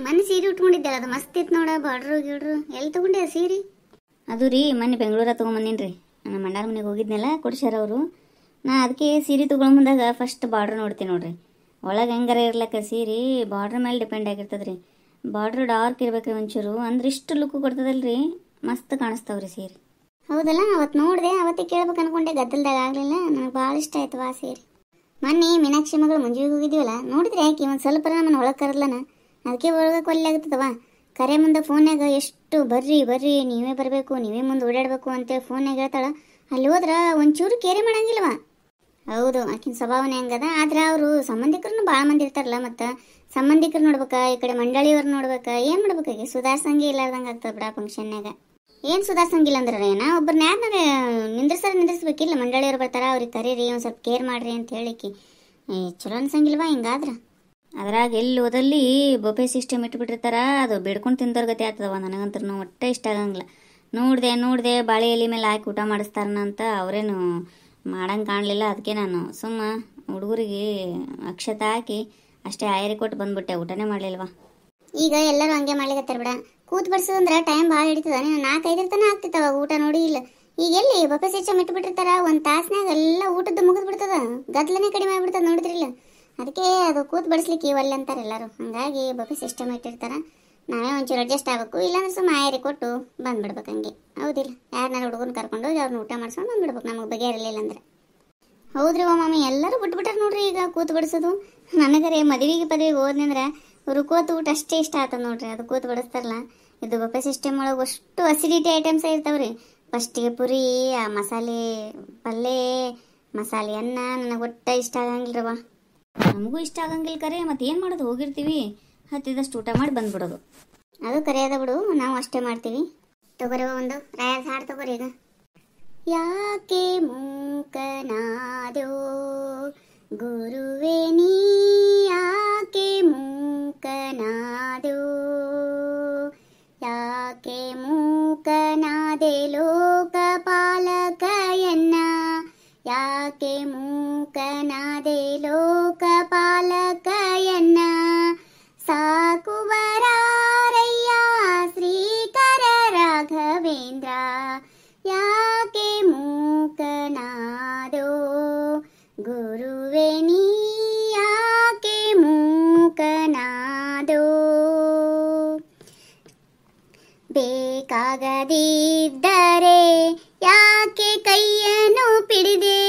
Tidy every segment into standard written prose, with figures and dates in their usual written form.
ಮನೆ ಸೀರೆ ಉಟ್ಕೊಂಡಿದ್ದಲ್ಲ ಅದು ಮಸ್ತ್ ಇತ್ತು ನೋಡ, ಬಾರ್ಡ್ರು ಗಿಡ್ರು ಎಲ್ಲಿ ತಗೊಂಡೆ ಸೀರೆ? ಅದು ರೀ ಮೊನ್ನೆ ಬೆಂಗಳೂರ ತೊಗೊಂಬಂದಿನಿ ರೀ. ನಮ್ಮ ಅಣ್ಣಾರ ಮನೆಗೆ ಹೋಗಿದ್ನಲ್ಲ ಕೊಡ್ಸ್ಯಾರ ಅವರು. ನಾ ಅದಕ್ಕೆ ಸೀರೆ ತೊಗೊಂಬಂದಾಗ ಫಸ್ಟ್ ಬಾರ್ಡ್ರ್ ನೋಡ್ತೀನಿ ನೋಡ್ರಿ. ಒಳಗೆ ಹೆಂಗಾರ ಇರ್ಲಕ್ಕ ಸೀರೆ ಬಾರ್ಡ್ರ್ ಮೇಲೆ ಡಿಪೆಂಡ್ ಆಗಿರ್ತದೆ ರೀ. ಬಾರ್ಡ್ರ್ ಡಾರ್ಕ್ ಇರ್ಬೇಕು ಒಂಚೂರು, ಅಂದ್ರೆ ಇಷ್ಟು ಲುಕ್ ಕೊಡ್ತದಲ್ರಿ, ಮಸ್ತ್ ಕಾಣಿಸ್ತಾವ್ರಿ ಸೀರೆ. ಹೌದಲ್ಲ, ಅವತ್ತು ನೋಡಿದೆ, ಅವತ್ತೇ ಕೇಳ್ಬೇಕು ಅನ್ಕೊಂಡೆ, ಗದ್ದಲ್ದಾಗ ಆಗಲಿಲ್ಲ. ನನಗೆ ಭಾಳ ಇಷ್ಟ ಆಯ್ತು ಆ ಸೀರೆ. ಮೊನ್ನೆ ಮೀನಾಕ್ಷಿ ಮಗಳು ಮಂಜುವಿಗೆ ಹೋಗಿದ್ದೀವಲ್ಲ, ನೋಡಿದ್ರೆ ಯಾಕೆ ಒಂದು ಸ್ವಲ್ಪ ನಮ್ಮನ್ನು ಒಳಗೆ ಕರೆದ್ಲನ, ಅದಕ್ಕೆ ಒಳಗೆ ಕೊಲ್ಲಿ ಆಗ್ತದವ. ಕರೆ ಮುಂದೆ ಫೋನ್ಯಾಗ ಎಷ್ಟು ಬರ್ರಿ ಬರ್ರಿ ನೀವೇ ಬರಬೇಕು, ನೀವೇ ಮುಂದೆ ಓಡಾಡಬೇಕು ಅಂತೇಳಿ ಫೋನ್ಯಾಗ ಹೇಳ್ತಾಳೆ. ಅಲ್ಲಿ ಹೋದ್ರೆ ಒಂಚೂರು ಕೇರೆ ಮಾಡಂಗಿಲ್ವ. ಹೌದು, ಆಕಿನ ಸ್ವಭಾವನೆ ಹಂಗದ. ಆದ್ರೆ ಅವರು ಸಂಬಂಧಿಕರನ್ನು ಭಾಳ ಮಂದಿ ಇರ್ತಾರಲ್ಲ, ಮತ್ತು ಸಂಬಂಧಿಕರು ನೋಡ್ಬೇಕಾ, ಈ ಕಡೆ ಮಂಡಳಿಯವ್ರು ನೋಡ್ಬೇಕಾ, ಏನು ಮಾಡ್ಬೇಕಾಗಿ ಸುಧಾರ್ಸಂಗೆ ಇಲ್ಲಾರ್ದಂಗೆ ಆಗ್ತದೆ ಬಿಡ ಫಂಕ್ಷನ್ಯಾಗ. ಏನು ಸುಧಾರ್ಸಂಗಿಲ್ಲ ಅಂದ್ರೆ ಏನ, ಒಬ್ಬರನ್ನ ಯಾರನ್ನ ನಿಂದ್ರಿಸ್ಬೇಕಿಲ್ಲ. ಮಂಡಳಿಯವ್ರು ಬರ್ತಾರ, ಅವ್ರಿಗೆ ಕರೀರಿ, ಒಂದು ಸ್ವಲ್ಪ ಕೇರ್ ಮಾಡ್ರಿ ಅಂತ ಹೇಳಿಕಿ ಚಲೋ ಅನ್ಸಂಗಿಲ್ವಾ ಹಿಂಗಾದ್ರೆ. ಅದ್ರಾಗ ಎಲ್ಲಿ ಹೋದಲ್ಲಿ ಬೊಫೆ ಸಿಸ್ಟಮ್ ಇಟ್ಬಿಟ್ಟಿರ್ತಾರ, ಅದು ಬೇಡ್ಕೊಂಡು ತಿಂದೋರ್ ಗತಿ ಆಗ್ತದವ. ನನಗಂತೂ ಒಟ್ಟೆ ಇಷ್ಟ ಆಗಂಗಿಲ್ಲ. ನೋಡಿದೆ ಬಾಳೆ ಎಲೆ ಮೇಲೆ ಹಾಕಿ ಊಟ ಮಾಡಿಸ್ತಾರನ ಅಂತ ಅವ್ರೇನು ಮಾಡಂಗೆ ಕಾಣಲಿಲ್ಲ. ಅದಕ್ಕೆ ನಾನು ಸುಮ್ಮ ಹುಡುಗರಿಗೆ ಅಕ್ಷತೆ ಹಾಕಿ ಅಷ್ಟೇ ಆಯರಿ ಕೊಟ್ಟು ಬಂದ್ಬಿಟ್ಟೆ, ಊಟನೇ ಮಾಡಲಿಲ್ವಾ. ಈಗ ಎಲ್ಲರೂ ಹಂಗೆ ಮಾಡ್ಲಿಕತ್ತಾರ ಬಿಡ. ಕೂತ್ ಬಡ್ಸೋದಂದ್ರೆ ಟೈಮ್ ಭಾಳ ಹಿಡಿತದ. ನೀನು 4-5 ತನ ಆಗ್ತಿತ್ತವ ಊಟ ನೋಡಿ. ಇಲ್ಲ ಈಗ ಎಲ್ಲಿ ಬೊಫೆ ಸಿಸ್ಟಮ್ ಇಟ್ಬಿಟ್ಟಿರ್ತಾರ, ಒಂದು ತಾಸ್ನಾಗ ಎಲ್ಲ ಊಟದ್ದು ಮುಗಿದು ಬಿಡ್ತದ, ಗದ್ಲನೇ ಕಡಿಮೆ ಆಗಿಬಿಡ್ತದ ನೋಡಿದ್ರಿಲ್ಲ. ಅದಕ್ಕೆ ಅದು ಕೂತ್ ಬಡಿಸ್ಲಿಕ್ಕೆ ಒಲ್ಲೆ ಅಂತಾರೆ ಎಲ್ಲರೂ. ಹಾಗಾಗಿ ಬೊಫೆ ಸಿಸ್ಟಮ್ ಇಟ್ಟಿರ್ತಾರ, ನಾವೇ ಒಂಚೂರು ಅಡ್ಜಸ್ಟ್ ಆಗಬೇಕು. ಇಲ್ಲಾಂದ್ರೆ ಸುಮ್ಮ ಆಯರಿ ಕೊಟ್ಟು ಬಂದ್ಬಿಡ್ಬೇಕು ಹಂಗೆ. ಹೌದಿಲ್ಲ, ಯಾರನ್ನ ಹುಡುಗನ ಕರ್ಕೊಂಡು ಅವ್ರನ್ನ ಊಟ ಮಾಡ್ಸ್ಕೊಂಡು ಬಂದ್ಬಿಡ್ಬೇಕು, ನಮಗೆ ಬಗೆಹರಿಲಿಲ್ಲ ಅಂದ್ರೆ. ಹೌದ್ರಿ ಓ ಮಾಮಿ, ಎಲ್ಲರೂ ಬಿಟ್ಬಿಟ್ಟಾರ ನೋಡ್ರಿ ಈಗ ಕೂತ್ ಬಡಿಸೋದು. ನನಗರೆ ಮದುವೆಗೆ ಹೋದ್ನಂದ್ರೆ ರುಕೋತ್ ಊಟ ಅಷ್ಟೇ ಇಷ್ಟ ಆತದ ನೋಡ್ರಿ. ಅದು ಕೂತ್ ಬಡಿಸ್ತಾರಲ್ಲ, ಇದು ಬೊಫೆ ಸಿಸ್ಟಮ್ ಒಳಗೆ ಅಷ್ಟು ಅಸಿಡಿಟಿ ಐಟಮ್ಸ್ ಇರ್ತಾವ್ರಿ. ಫಸ್ಟಿಗೆ ಪುರಿ, ಆ ಮಸಾಲೆ ಪಲ್ಯ, ಮಸಾಲೆ ಅನ್ನ ನನಗೆ ಒಟ್ಟು ಇಷ್ಟ ಆಗಂಗಿಲ್ರವ. ನಮಗೂ ಇಷ್ಟ ಆಗಂಗಿಲ್ಲ ಕರೆ, ಮತ್ತೆ ಏನು ಮಾಡೋದು, ಹೋಗಿರ್ತೀವಿ ಹತ್ತಿದಷ್ಟು ಊಟ ಮಾಡಿ ಬಂದ್ಬಿಡೋದು. ಅದು ಕರೆಯದ ಬಿಡು, ನಾವು ಅಷ್ಟೇ ಮಾಡ್ತೀವಿ. ತಗೋರಿ ಒಂದು ರಾಯಲ್ ಹಾಡು ತಗೋರಿ ಈಗ. ಯಾಕೆ ಮೂಕನಾದೋ ಗುರುವೇ ನೀ, ಯಾಕೆ ಮೂಕನಾದೋ, ಯಾಕೆ ಮೂಕನಾದೆ ಲೋಕಪಾಲಕಯನ್ನ, ಯಾಕೆ ಮೂಕನಾದೆ ಲೋಕಪಾಲಕಯನ್ನ, ಸಾಕುವರಾರಯ್ಯ ಶ್ರೀಕರ ರಾಘವೇಂದ್ರ, ಯಾಕೆ ಮೂಕನಾದೋ ಗುರುವೇ ನೀ, ಯಾಕೆ ಮೂಕನಾದೋ. ಬೇಕಾಗದಿದ್ದರೆ ಯಾಕೆ ಕೈಯನ್ನು ಪಿಡಿದೆ,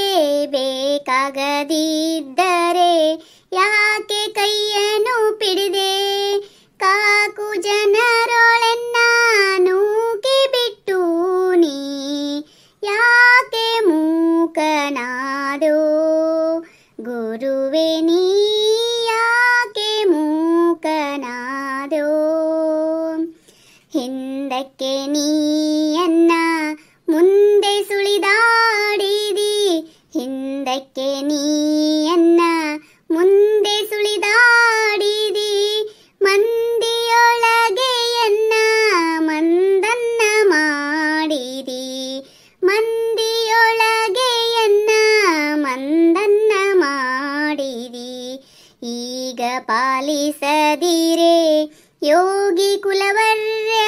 ಬೇಕಾಗದಿದ್ದರೆ ಯಾಕೆ ಕೈಯನ್ನು ಪಿಡಿದೆ, ಕಾಕು ಜನರೊಳೆನ್ನ ನೂಕಿ ಬಿಟ್ಟು ನೀ, ಯಾಕೆ ಮೂಕನಾದೋ ಗುರುವೇ ನೀ, ಯಾಕೆ ಮೂಕನಾದೋ. ಹಿಂದಕ್ಕೆ ನೀಯನ್ನ ಮುಂದೆ ಸುಳಿದಾಡಿದಿ, ಹಿಂದಕ್ಕೆ ನೀಯನ್ನ ಮುಂದೆ ಸುಳಿದಾಡಿದಿ, ಮಂದಿಯೊಳಗೆ ಎನ್ನ ಮಂದನ್ನ ಮಾಡಿದಿ, ಮಂದಿಯೊಳಗೆ ಎನ್ನ ಮಂದನ್ನ ಮಾಡಿದಿ. ಈಗ ಪಾಲಿಸದಿರೆ ಯೋಗಿ ಕುಲವರ್ಯ,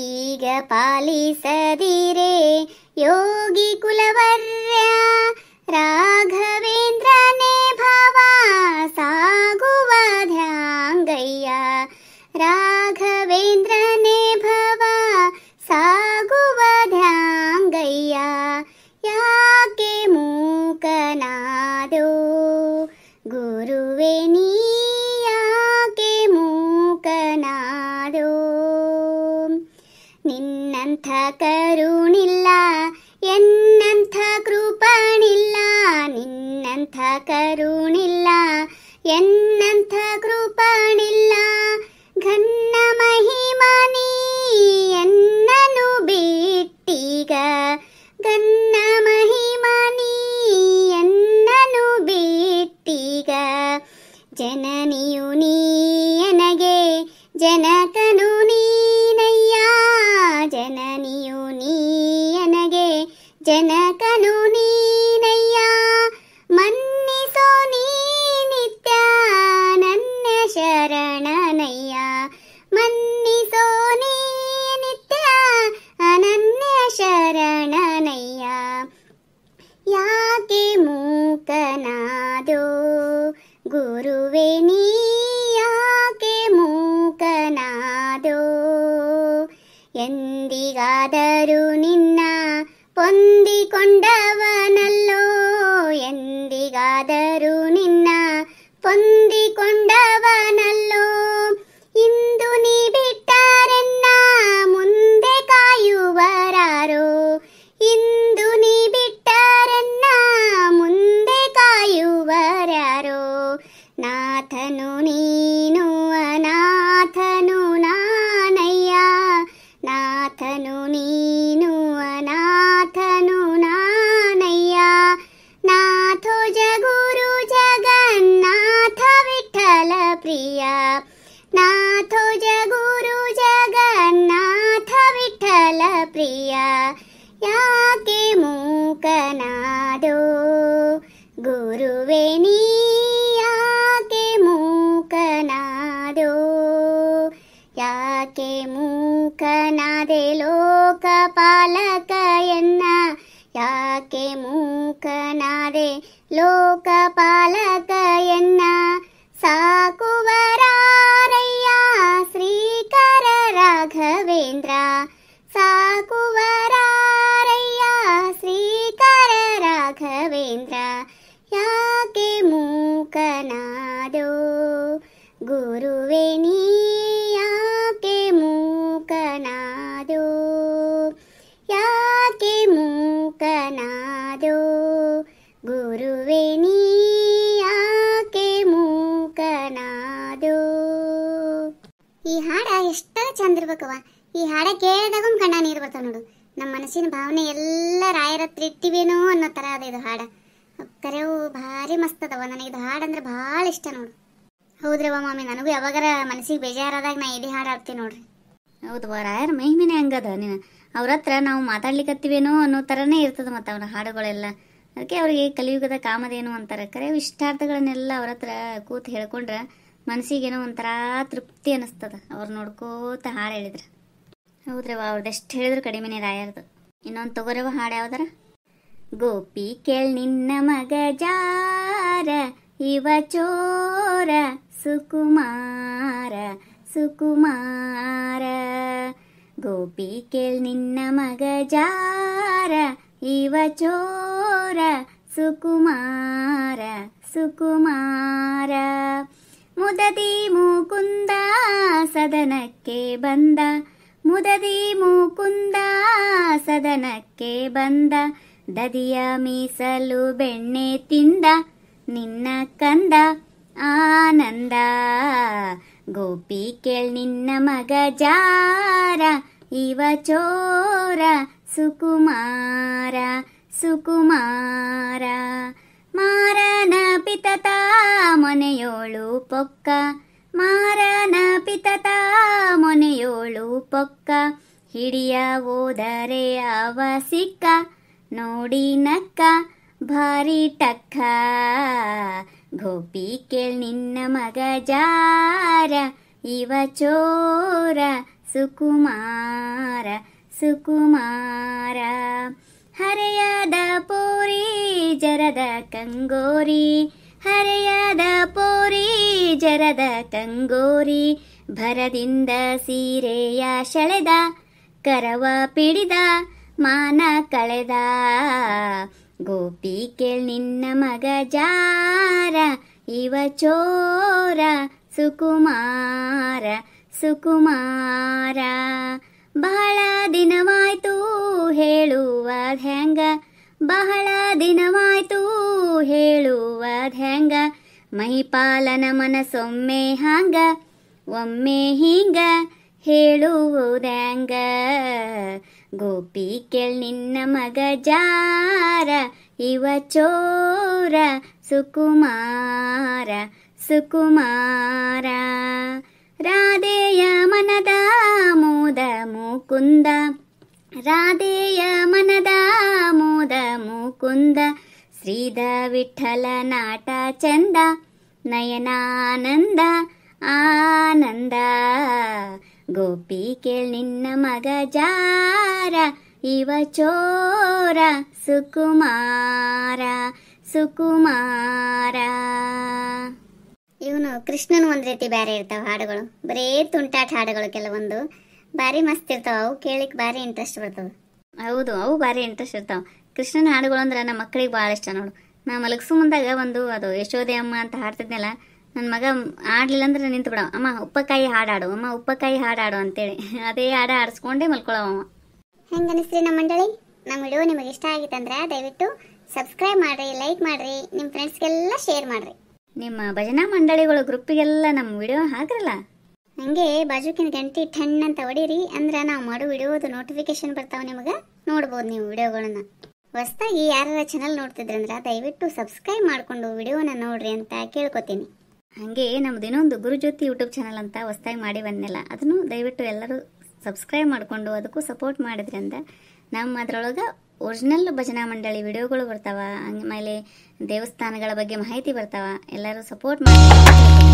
ಈಗ ಪಾಲಿಸದಿರೆ ಯೋಗಿ ಕುಲವರ್ಯ, ರಾಘವೇಂದ್ರನೇ ಭವ ಸಾಗುವ ಧ್ಯಾಂಗಯ್ಯ, ರಾಘವೇಂದ್ರನೇ ಭವ ಸಾಗುವ ಧ್ಯಾಂಗಯ್ಯ, ಯಾಕೆ ಮೂಕನಾದೋ ಗುರುವೇ ನೀ, ಯಾಕೆ ಮೂಕನಾದೋ. ನಿನ್ನಂಥ ಕರುಣಿಲ್ಲ, ಎನ್ನಂಥ ಕೃಪಣಿಲ್ಲ, ನಿನ್ನಂಥ ಕರುಣಿಲ್ಲ, ಎನ್ನಂಥ ಕೃಪಣಿಲ್ಲ, ಘನ್ನ ಮಹಿಮನಿ ಎನ್ನನು ಬಿಟ್ಟೀಗ, ಘನ್ನ ಮಹಿಮನಿ ಎನ್ನನು ಬಿಟ್ಟೀಗ, ಜನನಿಯು ನೀನಗೆ ಜನಕನು ನೀನಯ್ಯ, ಜನನಿಯು ನೀನಗೆ ಜನಕನು ನೀನಯ್ಯ, ಮನ್ನಿಸೋ ನೀ ನಿತ್ಯ ನನ್ನ ಶರಣನಯ್ಯ, ಹೊಂದಿಕೊಂಡವನಲ್ಲೋ ಎಂದಿಗಾದರೂ ನಿನ್ನ ಹೊಂದಿಕೊಂಡವನಲ್ಲೋ ಇಂದು ನೀ ಬಿಟ್ಟರೆನ್ನ ಮುಂದೆ ಕಾಯುವರಾರೋ ಇಂದು ನೀ ಬಿಟ್ಟರೆನ್ನ ಮುಂದೆ ಕಾಯುವರಾರೋ ನಾಥನು ನೀನು ಅನಾಥನು ನಾನಯ್ಯ ನಾಥನು ನೀನು ಅನಾಥನು ನಾನಯ್ಯ ನಾಥೋ ಜಗುರು ಜಗನ್ನಾಥ ವಿಠಲ ಪ್ರಿಯ ನಾಥೋ ಜಗುರು ಜಗನ್ನಾಥ ವಿಠಲ ಪ್ರಿಯ ಯಾಕೆ ಮೂಕನಾದೋ ಗುರುವೇ ನೀ ಯಾಕೆ ಮೂಕನಾದೋ ಯಾಕೆ ಮೂಕನಾದೆ ಲೋಕಪಾಲಕ ಎನ್ನ ಯಾಕೆ ಮೂಕನಾದೆ ಲೋಕಪಾಲಕ ಎನ್ನ ಸಾಕುವರಾರಯ್ಯ ಶ್ರೀಕರ ರಾಘವೇಂದ್ರ ಸಾಕುವರಾರಯ್ಯ ಶ್ರೀಕರ ರಾಘವೇಂದ್ರ ಯಾಕೆ ಮೂಕನಾದೋ ಗುರುವೇ ನೀ ಯಾಕೆ ಮೂಕನಾದೋ ಯಾಕೆ ಮೂಕನಾದೋ ಗುರುವೇ ನೀ ಯಾಕೆ ಮೂಕನಾದೋ. ಈ ಹಾಡ ಎಷ್ಟರ ಚಂದ ಇರ್ಬೇಕವ. ಈ ಹಾಡ ಕೇಳಿದಾಗ ಕಣ್ಣ ನೀರು ಬರ್ತಾವ ನೋಡು. ನಮ್ಮ ಮನಸ್ಸಿನ ಭಾವನೆ ಎಲ್ಲ ರಾಯರ ಹತ್ರ ಇಟ್ಟಿವೇನೋ ಅನ್ನೋ ಥರ ಅದ ಇದು ಹಾಡ. ಕರೆವು ಭಾರಿ ಮಸ್ತ್ ಅದಾವ. ನನಗಿದು ಹಾಡಂದ್ರೆ ಭಾಳ ಇಷ್ಟ ನೋಡು. ಹೌದ್ರವ ಮಾಮಿ, ನನಗೂ ಯಾವಾಗಾರ ಮನಸ್ಸಿಗೆ ಬೇಜಾರಾದಾಗ ನಾ ಇದೇ ಹಾಡು ಹಾಡ್ತೀನಿ ನೋಡ್ರಿ. ಹೌದು ರಾಯರ ಮಹಿಮೆನೇ ಹಂಗದ. ನೀನು ಅವ್ರ ಹತ್ರ ನಾವು ಮಾತಾಡ್ಲಿಕ್ಕತ್ತೀವೇನೋ ಅನ್ನೋ ಥರನೇ ಇರ್ತದೆ ಮತ್ತು ಅವರ ಹಾಡುಗಳೆಲ್ಲ. ಅದಕ್ಕೆ ಅವರಿಗೆ ಕಲಿಯುಗದ ಕಾಮಧೇನು ಅಂತಾರೆ. ಕರೆ ಇಷ್ಟಾರ್ಥಗಳನ್ನೆಲ್ಲ ಅವ್ರ ಹತ್ರ ಕೂತು ಹೇಳ್ಕೊಂಡ್ರೆ ಮನಸ್ಸಿಗೇನೋ ಒಂಥರ ತೃಪ್ತಿ ಅನ್ನಿಸ್ತದ ಅವ್ರು ನೋಡ್ಕೋತ ಹಾಡು ಹೇಳಿದ್ರೆ. ಹೌದ್ರವ, ಅವ್ರದ್ದೆಷ್ಟು ಹೇಳಿದ್ರು ಕಡಿಮೆನೇ ರಾಯರ್ದು. ಇನ್ನೊಂದು ತಗೋರವ ಹಾಡು ಯಾವ್ದಾರ? ಗೋಪಿ ಕೇಳ್ ನಿನ್ನ ಮಗ ಜಾರ ಇವ ಚೋರ ಸುಕುಮಾರ ಸುಕುಮಾರ. ಗೋಪಿ ಕೇಳ್ ನಿನ್ನ ಮಗ ಜಾರ ಇವ ಚೋರ ಸುಕುಮಾರ ಸುಕುಮಾರ. ಮುದದಿ ಮುಕುಂದ ಸದನಕ್ಕೆ ಬಂದ ಮುದದಿ ಮುಕುಂದ ಸದನಕ್ಕೆ ಬಂದ. ದದಿಯ ಮೀಸಲು ಬೆಣ್ಣೆ ತಿಂದ ನಿನ್ನ ಕಂದ ಆನಂದ. ಗೋಪಿ ಕೇಳ್ ನಿನ್ನ ಮಗ ಜಾರ ಇವ ಚೋರ ಸುಕುಮಾರ ಸುಕುಮಾರ. ಮಾರನ ಪಿತತ ಮೊನೆಯೋಳು ಪೊಕ್ಕ ಮಾರನ ಪಿತತ ಮೊನೆಯೋಳು ಪೊಕ್ಕ. ಹಿಡಿಯ ಓದರೆ ಅವ ಸಿಕ್ಕ ನೋಡಿ ನಕ್ಕ ಭಾರಿ ಟಕ್ಕ. ಗೋಪಿ ಕೇಳ್ ನಿನ್ನ ಮಗ ಜಾರ ಇವ ಚೋರ ಸುಕುಮಾರ ಸುಕುಮಾರ. ಹರೆಯದ ಪೋರಿ ಜರದ ಕಂಗೋರಿ ಹರೆಯದ ಪೋರಿ ಜರದ ಕಂಗೋರಿ. ಭರದಿಂದ ಸೀರೆಯ ಸೆಳೆದ ಕರವ ಪಿಡಿದ ಮಾನ ಕಳೆದ. ಗೋಪಿ ಕೇಳ್ ನಿನ್ನ ಮಗ ಜಾರ ಇವ ಚೋರ ಸುಕುಮಾರ ಸುಕುಮಾರ. ಬಹಳ ದಿನವಾಯ್ತು ಹೇಳುವದ್ ಹೆಂಗ ಬಹಳ ದಿನವಾಯ್ತು ಹೇಳುವದ್ ಹೆಂಗ. ಮಹಿಪಾಲನ ಮನಸ್ಸೊಮ್ಮೆ ಹಾಂಗ ಒಮ್ಮೆ ಹಿಂಗ ಹೇಳುವುದ್ಯಾಂಗ. ಗೋಪಿ ಕೇಳ್ ನಿನ್ನ ಮಗ ಜಾರ ಇವ ಚೋರ ಸುಕುಮಾರ ಸುಕುಮಾರ. ರಾಧೆಯ ಮನದ ಮೋದ ಮುಕುಂದ ರಾಧೆಯ ಮನದ ಮೋದ ಮುಕುಂದ. ಶ್ರೀಧ ವಿಠಲ ನಾಟ ಚಂದ ನಯನಾನಂದ ಆನಂದ. ಗೋಪಿ ಕೇಳ್ ನಿನ್ನ ಮಗ ಜಾರ ಇವ ಚೋರ ಸುಕುಮಾರ ಸುಕುಮಾರ. ಇವನು ಕೃಷ್ಣನು ಒಂದ್ ರೀತಿ ಬ್ಯಾರೆ ಇರ್ತಾವ ಹಾಡುಗಳು. ಬರೇ ತುಂಟಾಟ ಹಾಡುಗಳು ಕೆಲವೊಂದು ಭಾರಿ ಮಸ್ತ್ ಇರ್ತಾವ. ಅವು ಕೇಳಿಕ್ ಭಾರಿ ಇಂಟ್ರೆಸ್ಟ್ ಬರ್ತದ. ಹೌದು, ಅವು ಭಾರಿ ಇಂಟ್ರೆಸ್ಟ್ ಇರ್ತಾವೆ. ಕೃಷ್ಣನ ಹಾಡುಗಳು ಅಂದ್ರೆ ನಮ್ಮ ಮಕ್ಕಳಿಗೆ ಭಾಳ ಇಷ್ಟ ನೋಡು. ನಾ ಮಲಗಿಸು ಮುಂದಾಗ ಒಂದು ಅದು ಯಶೋದೆ ಅಮ್ಮ ಅಂತ ಹಾಡ್ತಿದ್ನಲ್ಲ, ನನ್ನ ಮಗ ಆಡ್ಲಿಲ್ಲ ಅಂದ್ರೆ ನಿಂತು ಬಿಡವ, ಅಮ್ಮ ಉಪ್ಪಕಾಯಿ ಹಾಡಾಡು, ಅಮ್ಮ ಉಪ್ಪಕಾಯಿ ಹಾಡಾಡು ಅಂತೇಳಿ ಅದೇ ಹಾಡು ಆಡಿಸ್ಕೊಂಡೇ ಮಲ್ಕೊಳವ. ಹೆಂಗೆ ಅನಿಸ್ರಿ ನಮ್ಮ ಮಂಡಳಿ? ನಮ್ಮ ವಿಡಿಯೋ ನಿಮಗೆ ಇಷ್ಟ ಆಗಿತ್ತಂದ್ರೆ ದಯವಿಟ್ಟು ಸಬ್ಸ್ಕ್ರೈಬ್ ಮಾಡಿರಿ, ಲೈಕ್ ಮಾಡಿರಿ, ನಿಮ್ಮ ಫ್ರೆಂಡ್ಸ್ಗೆಲ್ಲ ಶೇರ್ ಮಾಡಿರಿ. ನಿಮ್ಮ ಭಜನಾ ಮಂಡಳಿಗಳು ಗ್ರೂಪಿಗೆಲ್ಲ ನಮ್ಮ ವಿಡಿಯೋ ಹಾಕ್ರಲ್ಲ. ಹಂಗೆ ಬಾಜುಕಿನ ಗಂಟೆ ಟಣ್ ಅಂತ ಹೊಡೀರಿ, ಅಂದ್ರೆ ನಾವು ಮಾಡೋ ವಿಡಿಯೋದು ನೋಟಿಫಿಕೇಶನ್ ಬರ್ತಾವೆ ನಿಮಗೆ, ನೋಡ್ಬೋದು ನೀವು ವಿಡಿಯೋಗಳನ್ನ. ಹೊಸದಾಗಿ ಯಾರ ಚಾನಲ್ ನೋಡ್ತಿದ್ರಂದ್ರೆ ದಯವಿಟ್ಟು ಸಬ್ಸ್ಕ್ರೈಬ್ ಮಾಡಿಕೊಂಡು ವಿಡಿಯೋನ ನೋಡ್ರಿ ಅಂತ ಕೇಳ್ಕೊತೀನಿ. ಹಾಗೆ ನಮ್ದು ಇನ್ನೊಂದು ಗುರುಜ್ಯೋತಿ ಯೂಟ್ಯೂಬ್ ಚಾನಲ್ ಅಂತ ಹೊಸದಾಗಿ ಮಾಡಿ ಬಂದಿಲ್ಲ, ಅದನ್ನು ದಯವಿಟ್ಟು ಎಲ್ಲರೂ ಸಬ್ಸ್ಕ್ರೈಬ್ ಮಾಡಿಕೊಂಡು ಅದಕ್ಕೂ ಸಪೋರ್ಟ್ ಮಾಡಿದ್ರಿಂದ ನಮ್ಮ ಅದರೊಳಗೆ ಒರಿಜಿನಲ್ ಭಜನಾ ಮಂಡಳಿ ವಿಡಿಯೋಗಳು ಬರ್ತಾವ, ಆಮೇಲೆ ದೇವಸ್ಥಾನಗಳ ಬಗ್ಗೆ ಮಾಹಿತಿ ಬರ್ತಾವ. ಎಲ್ಲರೂ ಸಪೋರ್ಟ್ ಮಾಡಿ.